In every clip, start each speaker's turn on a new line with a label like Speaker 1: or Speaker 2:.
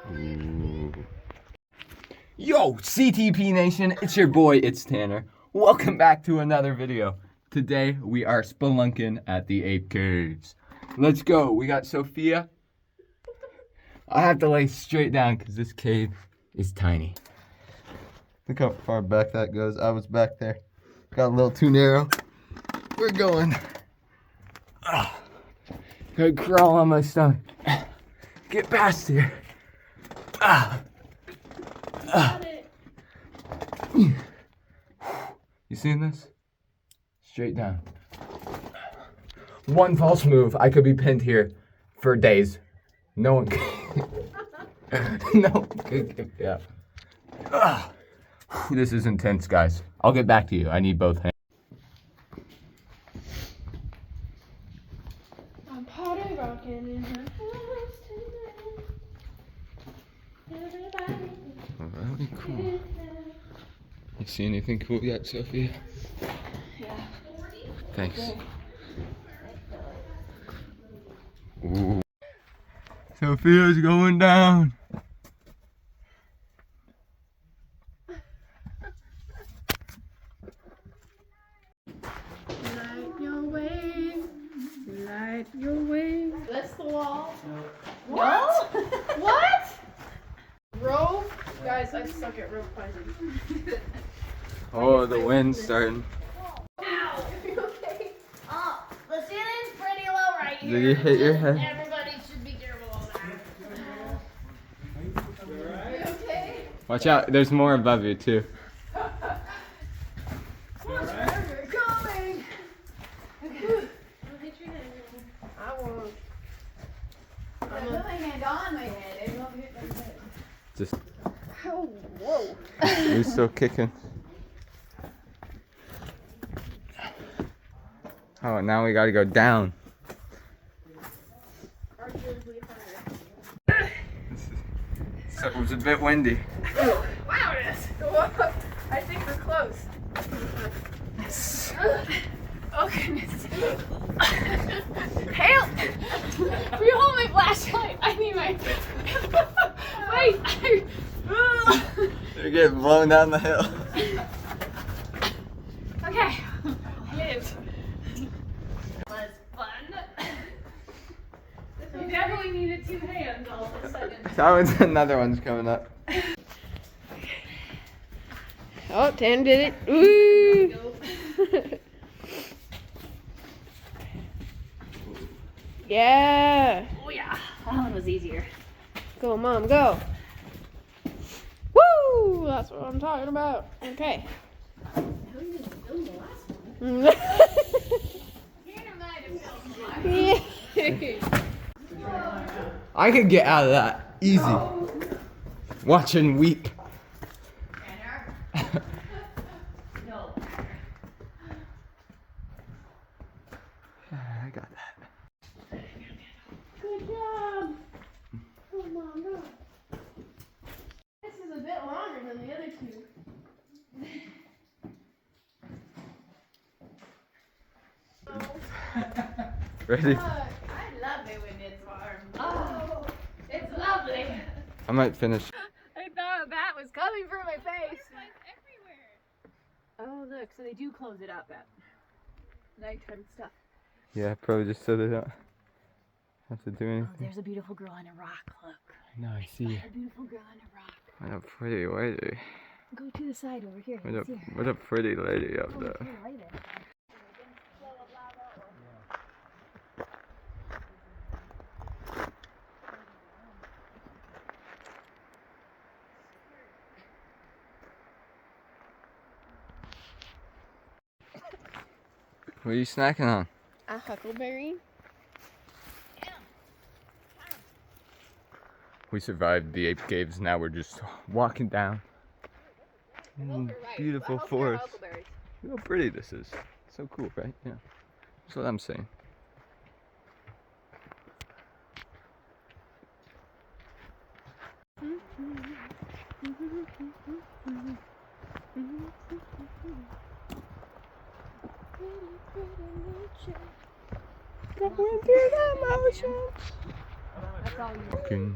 Speaker 1: Ooh. Yo, CTP Nation, it's your boy, it's Tanner. Welcome back to another video. Today we are spelunking at the Ape Caves. Let's go. We got Sophia. I have to lay straight down because this cave is tiny. Look how far back that goes. I was back there. Got a little too narrow. We're going. Gotta crawl on my stomach. Get past here. You seen this? Straight down. One false move, I could be pinned here for days. No one could get me out. This is intense, guys. I'll get back to you. I need both hands.
Speaker 2: I'm party rocking in the house tonight. Everybody.
Speaker 1: Really cool. You see anything cool yet, Sophia?
Speaker 2: Yeah.
Speaker 1: Thanks. Ooh. Sophia's going down.
Speaker 2: Light your way. Light your way. That's the wall. What? What? Rope? Guys, I suck at rope climbing.
Speaker 1: Oh, the wind's starting.
Speaker 2: Ow! Are you okay?
Speaker 3: The ceiling's pretty low right here.
Speaker 1: Did you hit your head?
Speaker 3: Everybody should be careful of that.
Speaker 2: Are you okay?
Speaker 1: Watch out, there's more above you too.
Speaker 2: You're coming! I won't.
Speaker 3: I put my hand on my head. It won't hit my head.
Speaker 1: Just,
Speaker 2: Oh, whoa.
Speaker 1: you're still kicking. Oh, now we gotta go down. So it was a bit windy.
Speaker 2: Wow, it is. I think we're close. Oh, goodness. Help! Will you hold my flashlight? I need my... Wait!
Speaker 1: You're getting blown down the hill.
Speaker 2: Okay. I lived.
Speaker 3: Was fun.
Speaker 2: You definitely needed two hands all of a sudden.
Speaker 1: That one's another one's coming up.
Speaker 2: Oh, Tan did it. Ooh. Yeah.
Speaker 3: Oh yeah, that one was easier.
Speaker 2: Go, Mom, go. Woo! That's what I'm talking about. Okay.
Speaker 3: Who did film the last one? Tanner might have filmed the last one.
Speaker 1: I could get out of that easy. Watching Weep.
Speaker 3: Tanner? No.
Speaker 1: I got that.
Speaker 2: Good job. Come on, go. This is a bit longer than the other two.
Speaker 1: Ready?
Speaker 3: I love it when it's warm. Oh, it's lovely.
Speaker 1: I might finish.
Speaker 2: I thought that was coming from my face.
Speaker 3: Everywhere.
Speaker 2: Oh, look, so they do close it up at nighttime stuff.
Speaker 1: Yeah, probably just so they don't have to do anything.
Speaker 3: Oh, there's a beautiful girl on a rock. Look.
Speaker 1: No, I see.
Speaker 3: A beautiful girl on a rock.
Speaker 1: What a pretty lady.
Speaker 3: Go to the side over here.
Speaker 1: What a,
Speaker 3: Let's see her.
Speaker 1: what a pretty lady up
Speaker 3: Over
Speaker 1: there.
Speaker 3: here, right there.
Speaker 1: What are you snacking on?
Speaker 2: A huckleberry?
Speaker 1: We survived the Ape Caves. Now we're just walking down. Beautiful forest. Look how pretty this is. So cool, right? Yeah. That's what I'm saying.
Speaker 2: Going through the motions. That's all you know.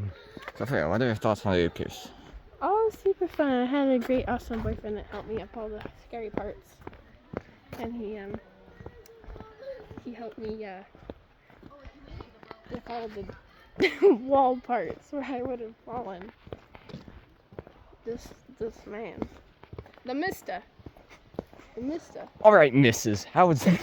Speaker 1: Sophia, what are your thoughts on the Ape Caves?
Speaker 2: Oh, it was super fun. I had a great, awesome boyfriend that helped me up all the scary parts. And he helped me, with all the wall parts where I would have fallen. This man. The mister.
Speaker 1: All right, Mrs. How was it?